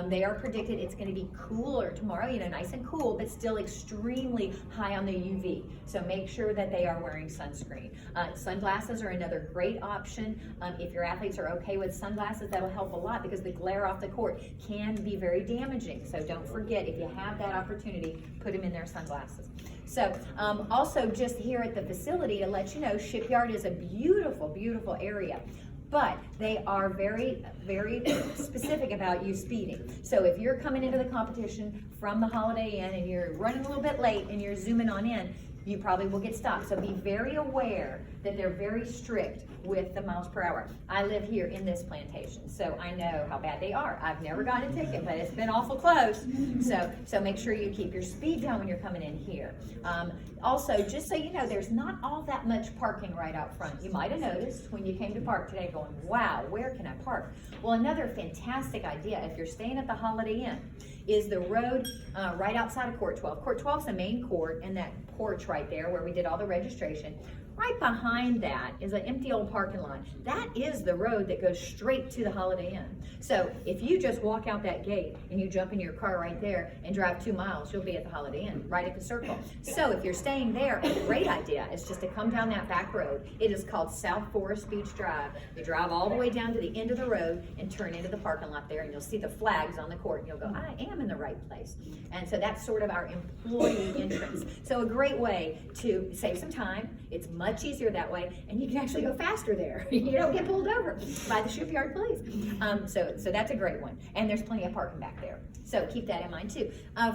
They are predicted it's going to be cooler tomorrow, nice and cool, but still extremely high on the UV. So make sure that they are wearing sunscreen. Sunglasses are another great option. If your athletes are okay with sunglasses, that'll help a lot because the glare off the court can be very damaging. So don't forget, if you have that opportunity, put them in their sunglasses. So also just here at the facility to let you know, Shipyard is a beautiful, beautiful area. But they are very, very specific about you speeding. So if you're coming into the competition from the Holiday Inn and you're running a little bit late and you're zooming on in, you probably will get stopped. So be very aware that they're very strict with the miles per hour. I live here in this plantation, so I know how bad they are. I've never gotten a ticket, but it's been awful close. So make sure you keep your speed down when you're coming in here. Also, just so you know, there's not all that much parking right out front. You might have noticed when you came to park today going, wow, where can I park? Well, another fantastic idea, if you're staying at the Holiday Inn, is the road right outside of Court 12. Court 12 is the main court, and that porch right there where we did all the registration. Right behind that is an empty old parking lot. That is the road that goes straight to the Holiday Inn. So if you just walk out that gate and you jump in your car right there and drive 2 miles, you'll be at the Holiday Inn, right at the circle. So if you're staying there, a great idea is just to come down that back road. It is called South Forest Beach Drive. You drive all the way down to the end of the road and turn into the parking lot there, and you'll see the flags on the court, and you'll go, I am in the right place. And so that's sort of our employee entrance. So a great way to save some time. It's much easier that way, and you can actually go faster there. You don't get pulled over by the Shipyard police. So that's a great one, and there's plenty of parking back there. So keep that in mind too.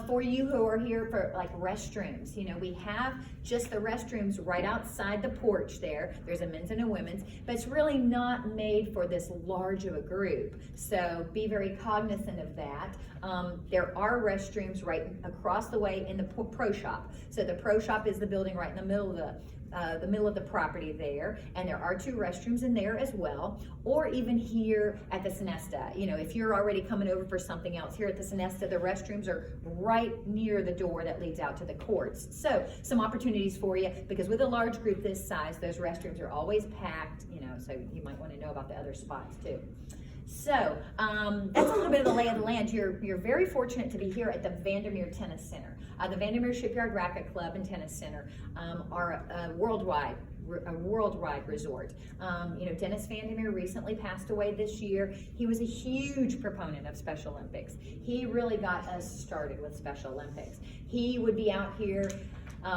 For you who are here for like restrooms, we have just the restrooms right outside the porch there. There's a men's and a women's, but it's really not made for this large of a group. So be very cognizant of that. There are restrooms right across the way in the pro shop. So the pro shop is the building right in the middle of the property there, and there are 2 restrooms in there as well, or even here at the Sonesta. If you're already coming over for something else, here at the Sonesta, the restrooms are right near the door that leads out to the courts. So some opportunities for you, because with a large group this size, those restrooms are always packed, so you might want to know about the other spots too. So that's a little bit of the lay of the land. You're very fortunate to be here at the Vandermeer Tennis Center. The Vandermeer Shipyard Racket Club and Tennis Center are a worldwide resort. Dennis Vandermeer recently passed away this year. He was a huge proponent of Special Olympics. He really got us started with Special Olympics. He would be out here.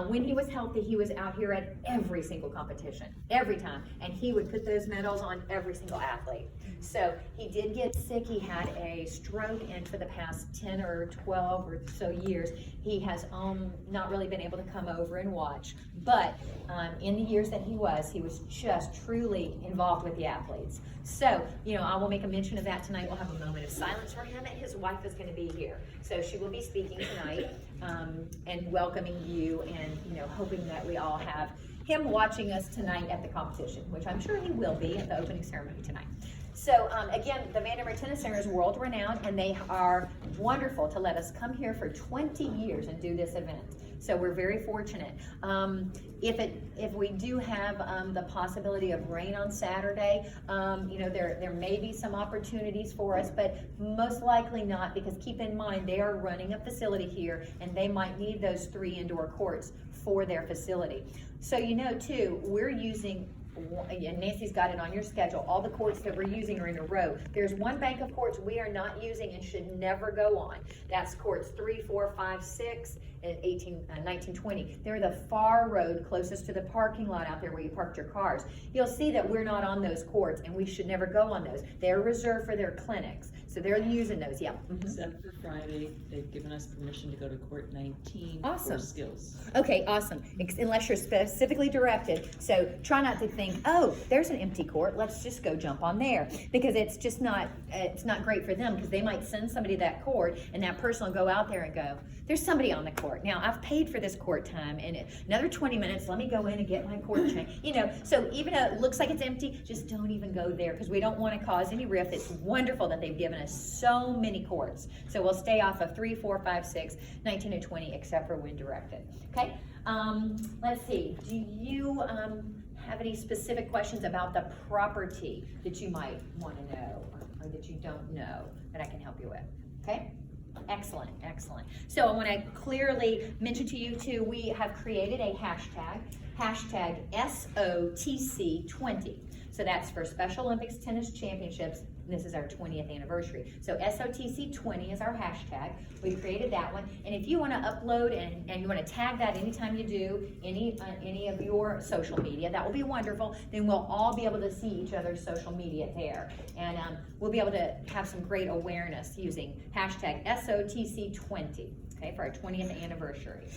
When he was healthy, he was out here at every single competition, every time, and he would put those medals on every single athlete. So he did get sick. He had a stroke, and for the past 10 or 12 or so years, he has not really been able to come over and watch. But in the years that he was just truly involved with the athletes. So, I will make a mention of that tonight. We'll have a moment of silence for him, and his wife is going to be here. So she will be speaking tonight and welcoming you, and hoping that we all have him watching us tonight at the competition, which I'm sure he will be at the opening ceremony tonight. So again, the Vandermeer Tennis Center is world renowned, and they are wonderful to let us come here for 20 years and do this event. So we're very fortunate. If we do have the possibility of rain on Saturday, there may be some opportunities for us, but most likely not, because keep in mind they are running a facility here, and they might need those 3 indoor courts for their facility. So too, we're using, and Nancy's got it on your schedule, all the courts that we're using are in a row. There's one bank of courts we are not using and should never go on. That's courts 3, 4, 5, 6, and 19, 20. They're the far road closest to the parking lot out there where you parked your cars. You'll see that we're not on those courts, and we should never go on those. They're reserved for their clinics. So they're using those, yeah. Except for Friday, they've given us permission to go to court 19 Awesome. for skills. Okay, awesome. Unless you're specifically directed. So try not to think, oh, there's an empty court, let's just go jump on there. Because it's just not, it's not great for them, because they might send somebody to that court, and that person will go out there and go, there's somebody on the court. Now, I've paid for this court time, and another 20 minutes, let me go in and get my court change. So even though it looks like it's empty, just don't even go there, because we don't want to cause any rift. It's wonderful that they've given us so many courts. So we'll stay off of 3, 4, 5, 6, 19, and 20, except for when directed. Okay, let's see. Do you have any specific questions about the property that you might want to know, or that you don't know that I can help you with? Okay? Excellent, excellent. So I want to clearly mention to you too, we have created a hashtag SOTC20. So that's for Special Olympics Tennis Championships. This is our 20th anniversary. So SOTC20 is our hashtag. We created that one. And if you want to upload and you want to tag that anytime you do any of your social media, that will be wonderful. Then we'll all be able to see each other's social media there. And we'll be able to have some great awareness using hashtag SOTC20, okay, for our 20th anniversary.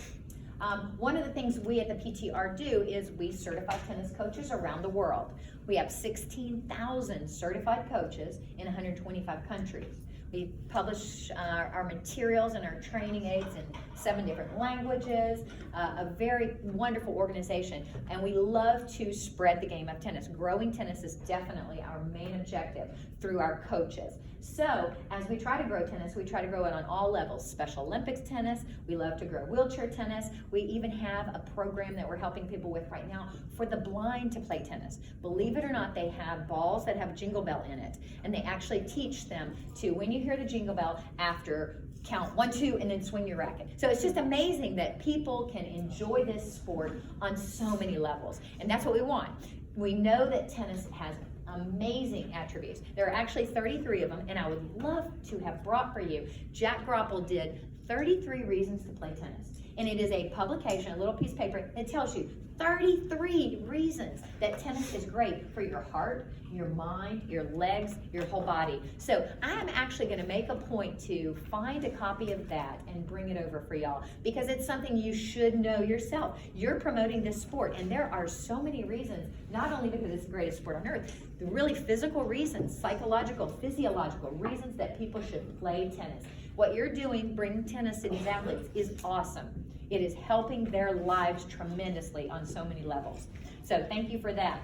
One of the things we at the PTR do is we certify tennis coaches around the world. We have 16,000 certified coaches in 125 countries. We publish our materials and our training aids in 7 different languages, a very wonderful organization, and we love to spread the game of tennis. Growing tennis is definitely our main objective through our coaches. So as we try to grow tennis, we try to grow it on all levels. Special Olympics tennis, we love to grow wheelchair tennis. We even have a program that we're helping people with right now for the blind to play tennis. Believe it or not, they have balls that have jingle bell in it, and they actually teach them to, when you hear the jingle bell, after count 1, 2, and then swing your racket. So it's just amazing that people can enjoy this sport on so many levels, and that's what we want. We know that tennis has amazing attributes. There are actually 33 of them, and I would love to have brought for you. Jack Groppel did 33 reasons to play tennis, and it is a publication, a little piece of paper. It tells you 33 reasons that tennis is great for your heart, your mind, your legs, your whole body. So I'm actually going to make a point to find a copy of that and bring it over for y'all, because it's something you should know yourself. You're promoting this sport, and there are so many reasons, not only because it's the greatest sport on earth, the really physical reasons, psychological, physiological reasons that people should play tennis. What you're doing, bringing tennis to these athletes, is awesome. It is helping their lives tremendously on so many levels. So thank you for that.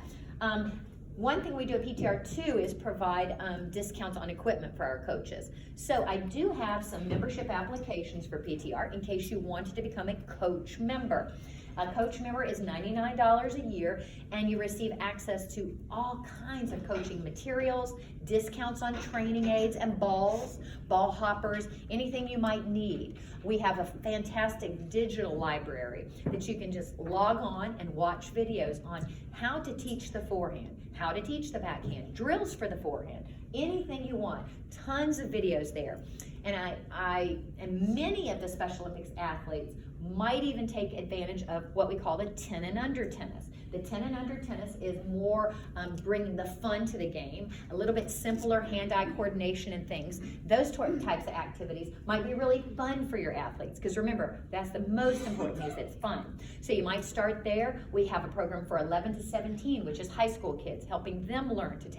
One thing we do at PTR too is provide discounts on equipment for our coaches. So I do have some membership applications for PTR in case you wanted to become a coach member. A coach member is $99 a year, and you receive access to all kinds of coaching materials, discounts on training aids and balls, ball hoppers, anything you might need. We have a fantastic digital library that you can just log on and watch videos on how to teach the forehand, how to teach the backhand, drills for the forehand, anything you want. Tons of videos there. And many of the Special Olympics athletes might even take advantage of what we call the 10 and under tennis. The 10 and under tennis is more bringing the fun to the game, a little bit simpler hand-eye coordination and things. Those types of activities might be really fun for your athletes, because remember, that's the most important thing, is it's fun. So you might start there. We have a program for 11 to 17, which is high school kids, helping them learn to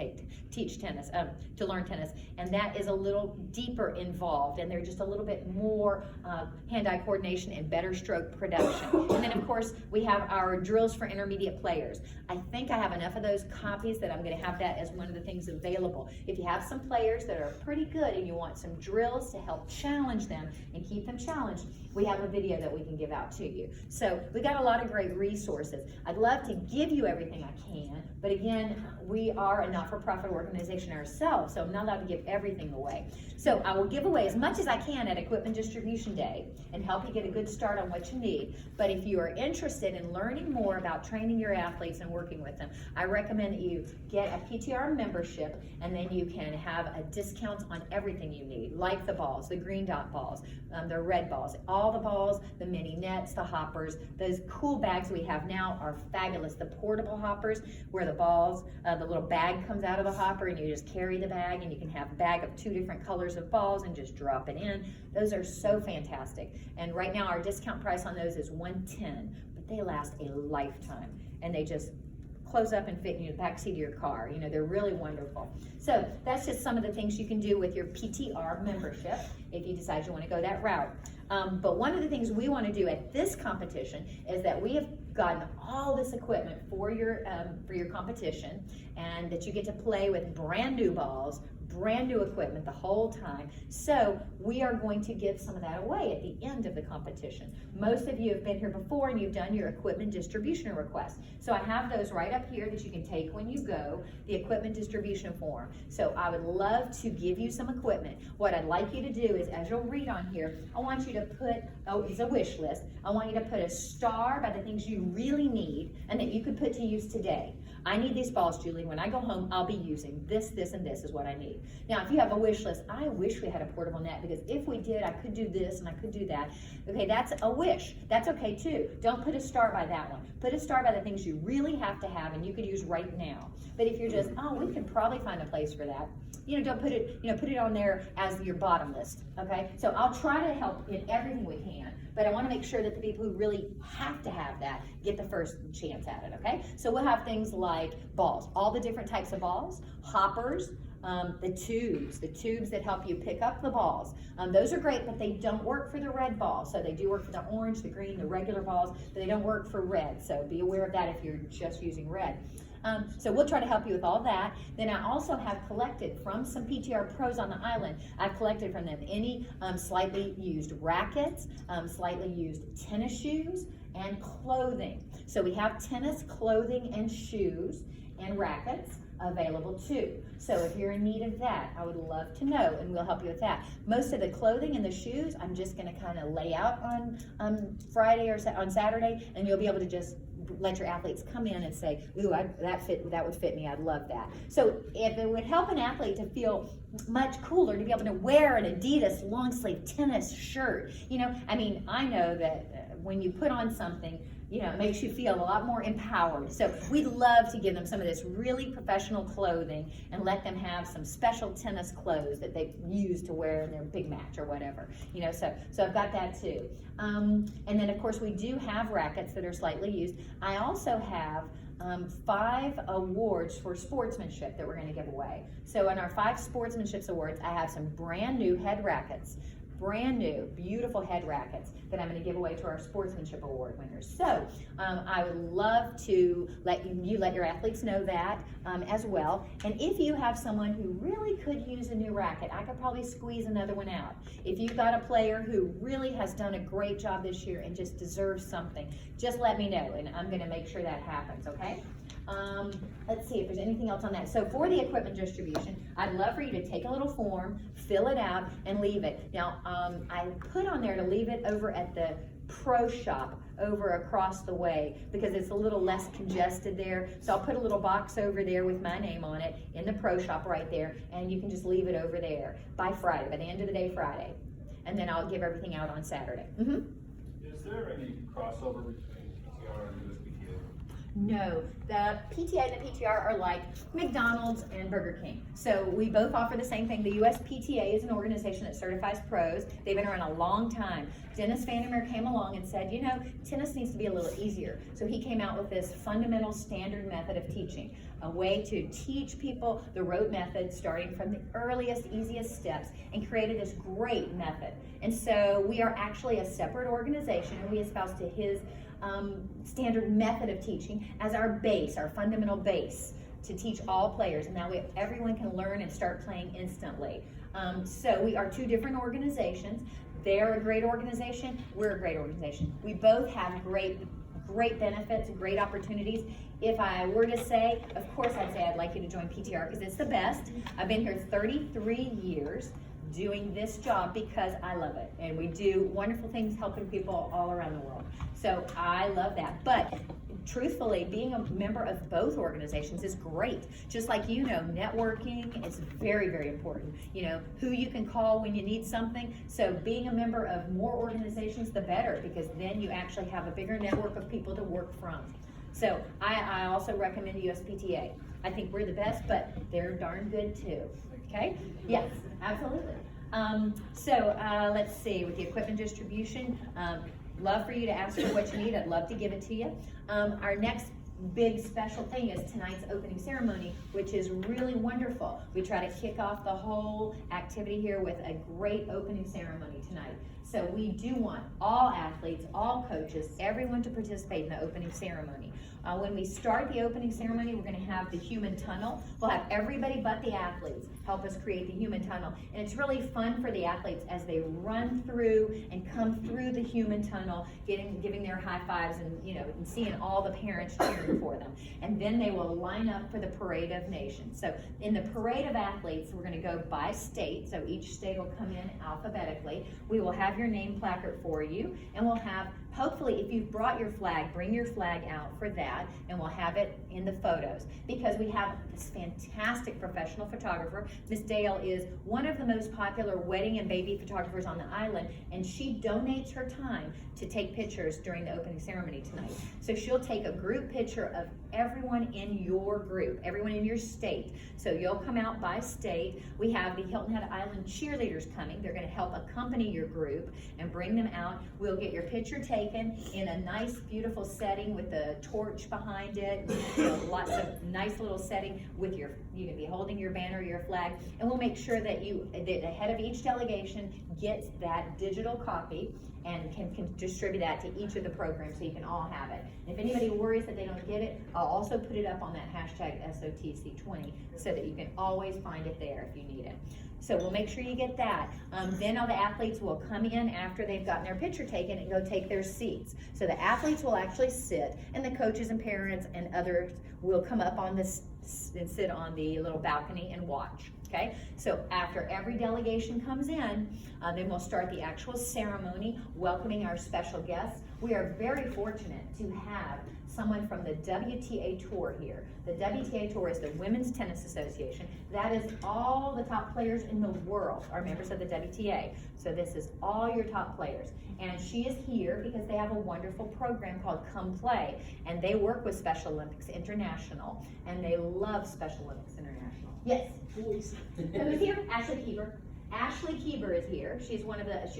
teach tennis, to learn tennis, and that is a little deeper involved, and they're just a little bit more hand-eye coordination and better stroke production. And then of course we have our drills for intermediate players. I think I have enough of those copies that I'm going to have that as one of the things available. If you have some players that are pretty good and you want some drills to help challenge them and keep them challenged, we have a video that we can give out to you. So we got a lot of great resources. I'd love to give you everything I can, but again, we are a not-for-profit organization ourselves, so I'm not allowed to give everything away. So I will give away as much as I can at Equipment Distribution Day and help you get a good start on what you need. But if you are interested in learning more about training your athletes and working with them, I recommend that you get a PTR membership, and then you can have a discount on everything you need, like the balls, the green dot balls, the red balls, all the balls, the mini nets, the hoppers. Those cool bags we have now are fabulous. The portable hoppers, where the balls, the little bag comes out of the hopper and you just carry the bag, and you can have a bag of 2 different colors of balls and just drop it in. Those are so fantastic. And right now our discount price on those is $110, but they last a lifetime, and they just close up and fit in the back seat of your car. You know, they're really wonderful. So that's just some of the things you can do with your PTR membership if you decide you want to go that route. But one of the things we want to do at this competition is that we have gotten all this equipment for your competition, and that you get to play with brand new balls, brand new equipment the whole time. So we are going to give some of that away at the end of the competition. Most of you have been here before and you've done your equipment distribution request. So I have those right up here that you can take when you go, the equipment distribution form. So I would love to give you some equipment. What I'd like you to do is, as you'll read on here, I want you to put, it's a wish list. I want you to put a star by the things you really need and that you could put to use today. I need these balls, Julie. When I go home, I'll be using this, this, and this is what I need. Now, if you have a wish list, I wish we had a portable net, because if we did, I could do this and I could do that. Okay, that's a wish. That's okay too. Don't put a star by that one. Put a star by the things you really have to have and you could use right now. But if you're just, oh, we could probably find a place for that, don't put it, put it on there as your bottom list, okay? So I'll try to help in everything we can, but I want to make sure that the people who really have to have that get the first chance at it, okay? So we'll have things like balls, all the different types of balls, hoppers, the tubes that help you pick up the balls. Those are great, but they don't work for the red ball. So they do work for the orange, the green, the regular balls, but they don't work for red. So be aware of that if you're just using red. So we'll try to help you with all that. Then I also have collected from some PTR pros on the island, I've collected from them any slightly used rackets, slightly used tennis shoes, and clothing. So we have tennis clothing and shoes and rackets available too. So if you're in need of that, I would love to know, and we'll help you with that. Most of the clothing and the shoes, I'm just going to kind of lay out on Friday or on Saturday, and you'll be able to just let your athletes come in and say, ooh, that would fit me, I'd love that. So if it would help an athlete to feel much cooler, to be able to wear an Adidas long sleeve tennis shirt, I know that when you put on something, it makes you feel a lot more empowered. So we'd love to give them some of this really professional clothing and let them have some special tennis clothes that they use to wear in their big match or whatever. So I've got that too. And then of course we do have rackets that are slightly used. I also have 5 awards for sportsmanship that we're going to give away. So in our 5 sportsmanship awards, I have some brand new head rackets. Brand new, beautiful head rackets that I'm going to give away to our sportsmanship award winners. So I would love to let your athletes know that as well. And if you have someone who really could use a new racket, I could probably squeeze another one out. If you've got a player who really has done a great job this year and just deserves something, just let me know and I'm going to make sure that happens, okay? Let's see if there's anything else on that. So for the equipment distribution, I'd love for you to take a little form, fill it out, and leave it. Now, I put on there to leave it over at the pro shop over across the way because it's a little less congested there. So I'll put a little box over there with my name on it in the pro shop right there, and you can just leave it over there by Friday, by the end of the day Friday. And then I'll give everything out on Saturday. Is there any crossover between PTR and USPTA? No, the PTA and the PTR are like McDonald's and Burger King. So we both offer the same thing. The USPTA is an organization that certifies pros. They've been around a long time. Dennis Vandermeer came along and said, tennis needs to be a little easier. So he came out with this fundamental standard method of teaching, a way to teach people the rote method starting from the earliest, easiest steps, and created this great method. And so we are actually a separate organization, and we espouse to his standard method of teaching as our base, our fundamental base to teach all players, and that way everyone can learn and start playing instantly. So we are 2 different organizations. They're a great organization, we're a great organization. We both have great benefits, great opportunities. If I were to say, of course I'd say I'd like you to join PTR because it's the best. I've been here 33 years doing this job because I love it, and we do wonderful things helping people all around the world. So I love that. But truthfully, being a member of both organizations is great. Just like networking is very, very important. Who you can call when you need something. So being a member of more organizations, the better, because then you actually have a bigger network of people to work from. So I also recommend USPTA. I think we're the best, but they're darn good too. Okay? Yes, absolutely. Let's see, with the equipment distribution, love for you to ask for what you need. I'd love to give it to you. Our next big special thing is tonight's opening ceremony, which is really wonderful. We try to kick off the whole activity here with a great opening ceremony tonight. So we do want all athletes, all coaches, everyone to participate in the opening ceremony. When we start the opening ceremony, we're gonna have the human tunnel. We'll have everybody but the athletes help us create the human tunnel. And it's really fun for the athletes as they run through and come through the human tunnel, giving their high fives and, and seeing all the parents cheering for them. And then they will line up for the Parade of Nations. So in the Parade of Athletes, we're gonna go by state. So each state will come in alphabetically. We will have your name placard for you, and we'll have, hopefully, if you've brought your flag, bring your flag out for that, and we'll have it in the photos. Because we have this fantastic professional photographer. Miss Dale is one of the most popular wedding and baby photographers on the island, and she donates her time to take pictures during the opening ceremony tonight. So she'll take a group picture of everyone in your group, everyone in your state. So you'll come out by state. We have the Hilton Head Island cheerleaders coming. They're gonna help accompany your group and bring them out. We'll get your picture taken in a nice, beautiful setting with the torch behind it. Lots of nice little setting with you're gonna be holding your banner, your flag, and we'll make sure that the head of each delegation gets that digital copy and can distribute that to each of the programs so you can all have it. And if anybody worries that they don't get it, I'll also put it up on that hashtag SOTC20 so that you can always find it there if you need it. So we'll make sure you get that. Then all the athletes will come in after they've gotten their picture taken and go take their seats. So the athletes will actually sit, and the coaches and parents and others will come up on this and sit on the little balcony and watch. Okay, so after every delegation comes in, then we'll start the actual ceremony, welcoming our special guests. We are very fortunate to have someone from the WTA Tour here. The WTA Tour is the Women's Tennis Association. That is all the top players in the world are members of the WTA. So this is all your top players. And she is here because they have a wonderful program called Come Play. And they work with Special Olympics International. And they love Special Olympics International. Yes? Who's here? Ashley Keeber. Ashley Keeber is here. She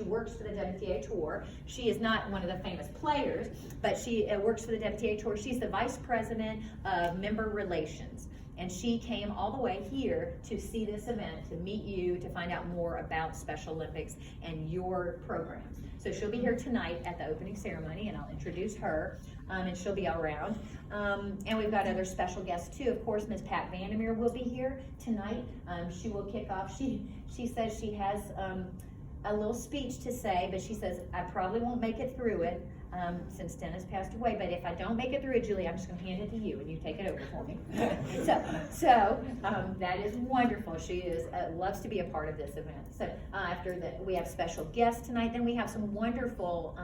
works for the WTA Tour. She is not one of the famous players, but she works for the WTA Tour. She's the Vice President of Member Relations. And she came all the way here to see this event, to meet you, to find out more about Special Olympics and your programs. So she'll be here tonight at the opening ceremony, and I'll introduce her, and she'll be around. And we've got other special guests too. Of course, Ms. Pat Vandermeer will be here tonight. She will kick off. She says she has a little speech to say, but she says, I probably won't make it through it since Dennis passed away, but if I don't make it through it, Julie, I'm just gonna hand it to you and you take it over for me. so that is wonderful. She loves to be a part of this event. So after that, we have special guests tonight. Then we have some wonderful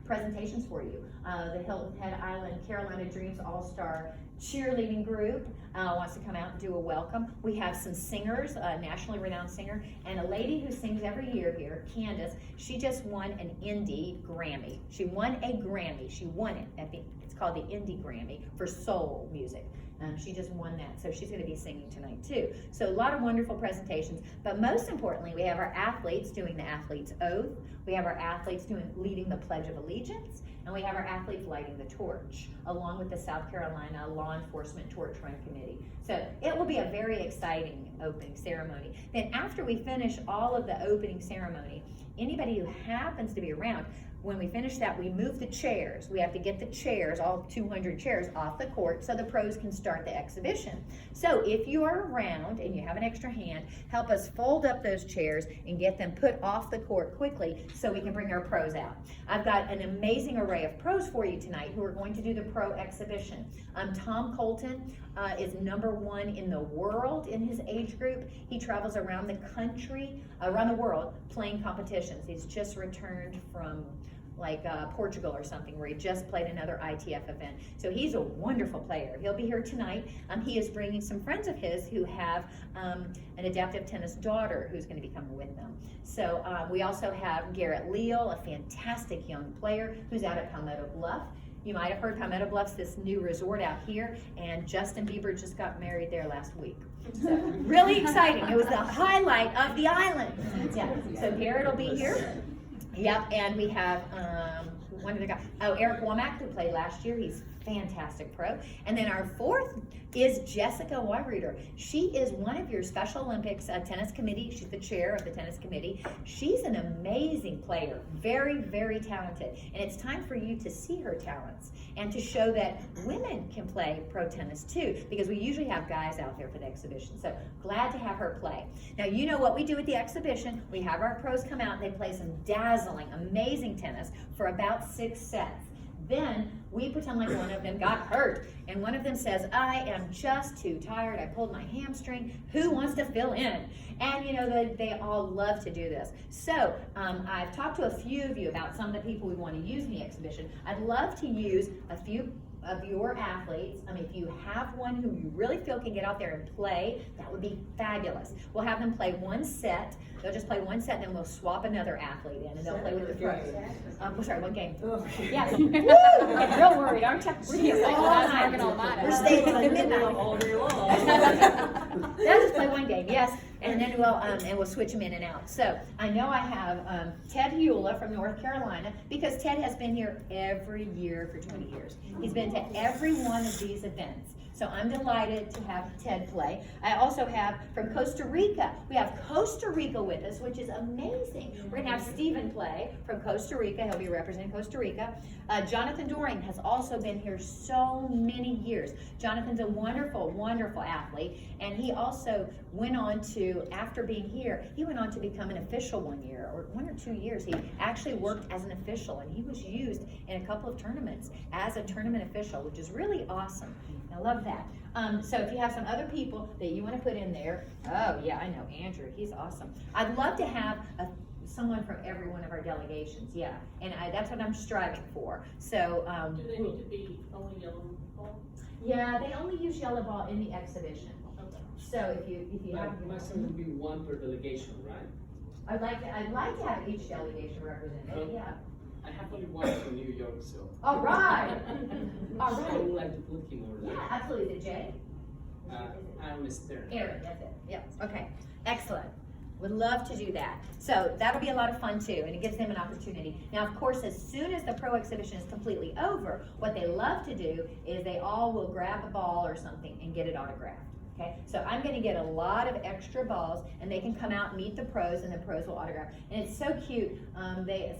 presentations for you. The Hilton Head Island Carolina Dreams All-Star cheerleading group wants to come out and do a welcome. We have some singers, a nationally renowned singer, and a lady who sings every year here, Candace. She just won an Indie Grammy. She won a Grammy. She won it. I think it's called the Indie Grammy for soul music. She just won that, so she's going to be singing tonight too. So a lot of wonderful presentations, but most importantly, we have our athletes doing the athlete's oath. We have our athletes leading the Pledge of Allegiance, and we have our athletes lighting the torch, along with the South Carolina Law Enforcement Torch Run Committee. So it will be a very exciting opening ceremony. Then after we finish all of the opening ceremony, anybody who happens to be around, when we finish that, we move the chairs. We have to get the chairs, all 200 chairs, off the court so the pros can start the exhibition. So if you are around and you have an extra hand, help us fold up those chairs and get them put off the court quickly so we can bring our pros out. I've got an amazing array of pros for you tonight who are going to do the pro exhibition. Tom Colton is #1 in the world in his age group. He travels around the country, around the world, playing competitions. He's just returned from Portugal or something, where he just played another ITF event. So he's a wonderful player. He'll be here tonight. He is bringing some friends of his who have an adaptive tennis daughter who's going to be coming with them. So we also have Garrett Leal, a fantastic young player who's out at Palmetto Bluff. You might have heard Palmetto Bluff's this new resort out here, and Justin Bieber just got married there last week. So really exciting. It was the highlight of the island. Yeah. So Garrett will be here. Yep, and we have one other guy. Oh, Eric Womack, who played last year. He's fantastic pro. And then our fourth is Jessica Weinreeder. She is one of your Special Olympics tennis committee. She's the chair of the tennis committee. She's an amazing player, very, very talented. And it's time for you to see her talents and to show that women can play pro tennis too, because we usually have guys out there for the exhibition. So glad to have her play. Now, you know what we do at the exhibition. We have our pros come out and they play some dazzling, amazing tennis for about 6 sets. Then we pretend like one of them got hurt, and one of them says, I am just too tired, I pulled my hamstring, who wants to fill in? And you know, they all love to do this. So I've talked to a few of you about some of the people we want to use in the exhibition. I'd love to use a few of your athletes. If you have one who you really feel can get out there and play, that would be fabulous. We'll have them play one set. They'll just play one set, and then we'll swap another athlete in, and they'll play with the pros. Sorry, one game. Yes. Woo! I'm real worried, aren't you? We're all night. We're staying till midnight. All day long. They'll just play one game, yes, and then we'll switch them in and out. So I know I have Ted Hewla from North Carolina, because Ted has been here every year for 20 years. He's been to every one of these events. So I'm delighted to have Ted play. I also have from Costa Rica. We have Costa Rica with us, which is amazing. We're gonna have Stephen play from Costa Rica. He'll be representing Costa Rica. Jonathan Doring has also been here so many years. Jonathan's a wonderful, wonderful athlete. And he also went on to, after being here, he went on to become an official 1 year, or 1 or 2 years. He actually worked as an official, and he was used in a couple of tournaments as a tournament official, which is really awesome. I love that. So if you have some other people that you want to put in there, oh yeah, I know Andrew, he's awesome. I'd love to have someone from every one of our delegations, yeah, and that's what I'm striving for. So do they need to be only yellow ball? Yeah, they only use yellow ball in the exhibition. Okay. So if you have, Maximum would be one per delegation, right? I'd like to have each delegation represented. Yeah. I have only one from New York, so. All right. All I right. would like to put him over there. Yeah, absolutely. Is it Jay? I'm Stern. Aaron, that's it. Yep. Okay. Excellent. Would love to do that. So that'll be a lot of fun too, and it gives them an opportunity. Now, of course, as soon as the pro exhibition is completely over, what they love to do is they all will grab a ball or something and get it autographed. Okay, so I'm going to get a lot of extra balls, and they can come out and meet the pros, and the pros will autograph. And it's so cute.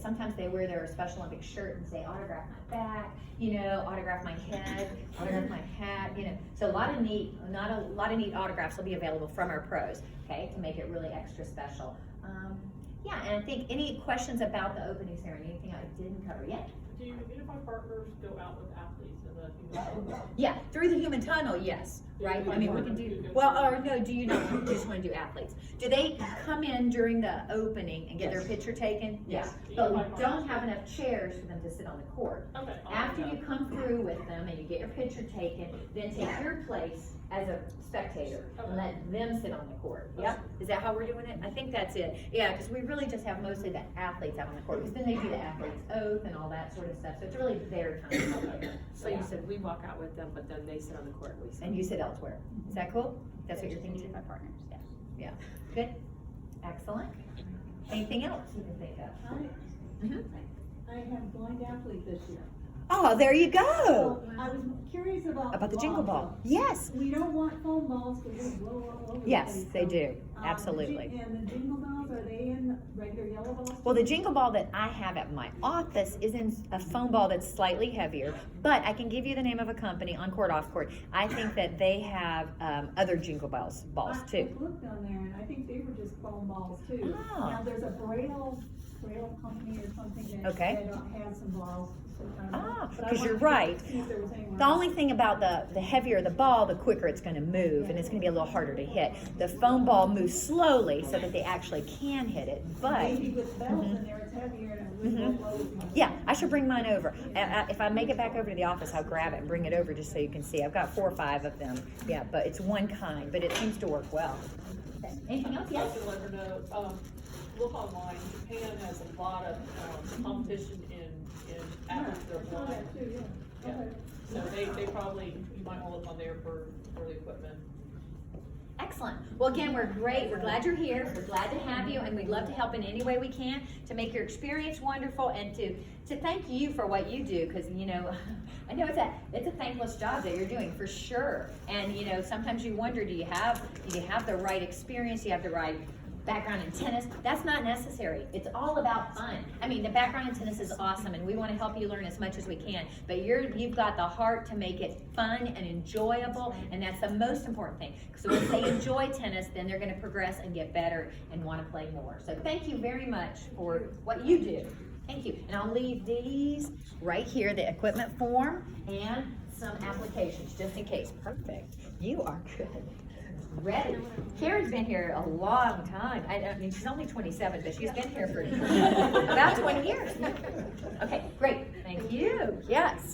Sometimes they wear their Special Olympic shirt and say, autograph my back, autograph my head, autograph my hat, So a lot of neat autographs will be available from our pros, okay, to make it really extra special. Yeah, and I think any questions about the opening ceremony, anything I didn't cover yet? Do Unify Partners go out with athletes in the human? Yeah, through the human tunnel, yes, right? We can do, or no, do you not, you just want to do athletes? Do they come in during the opening and get their picture taken? Yes. But we don't have enough chairs for them to sit on the court. Okay. After you come through with them and you get your picture taken, then take your place as a spectator and let them sit on the court. Yep. Is that how we're doing it? I think that's it. Yeah, because we really just have mostly the athletes out on the court, because then they do the athlete's oath and all that sort of stuff. So it's really their time. So you said we walk out with them, but then they sit on the court and we sit. And you sit elsewhere. Is that cool? That's what you're thinking? My partners. Yeah. Yeah. Good. Excellent. Anything else you can think of? Mhm. I have blind athlete this year. Oh, there you go. So I was curious about the jingle ball. Yes. We don't want foam balls because they blow all over the Yes, place. they So, do. Absolutely. And the jingle balls, are they in regular yellow balls? Well, the jingle ball that I have at my office is in a foam ball that's slightly heavier, but I can give you the name of a company, on court, off court. I think that they have other jingle balls I too. looked on there and I think they were just foam balls too. Oh. Now, there's a Braille company or something that has some balls. Ah, But I 'cause you're wanted to right. see if there was anyone The else. only thing about the heavier the ball, the quicker it's going to move, and it's going to be a little harder to hit. The foam ball moves slowly so that they actually can hit it, but Maybe with bells in there, it's heavier and it would blow. yeah, I should bring mine over. If I make it back over to the office, I'll grab it and bring it over just so you can see. I've got 4 or 5 of them. Yeah, but it's one kind, but it seems to work well. Okay. Anything else? I Yes? can let her know, look online, Japan has a lot of, competition in athletes that are I saw blind. that too, yeah. Yeah. So they probably, you might wanna look on there for the equipment. Excellent. Well, again, we're great. We're glad you're here. We're glad to have you, and we'd love to help in any way we can to make your experience wonderful and to thank you for what you do, because, you know, I know it's a thankless job that you're doing for sure. And, you know, sometimes you wonder, do you have the right experience? Do you have the right background in tennis? That's not necessary. It's all about fun. I mean, the background in tennis is awesome, and we want to help you learn as much as we can, but you've got the heart to make it fun and enjoyable, and that's the most important thing. So if they enjoy tennis, then they're going to progress and get better and want to play more. So thank you very much for what you do. Thank you. And I'll leave these right here, the equipment form and some applications, just in case. Perfect. You are good. Ready. Karen's been here a long time. I mean, she's only 27, but she's been here for about 20 years. Okay, great. Thank you. Yes.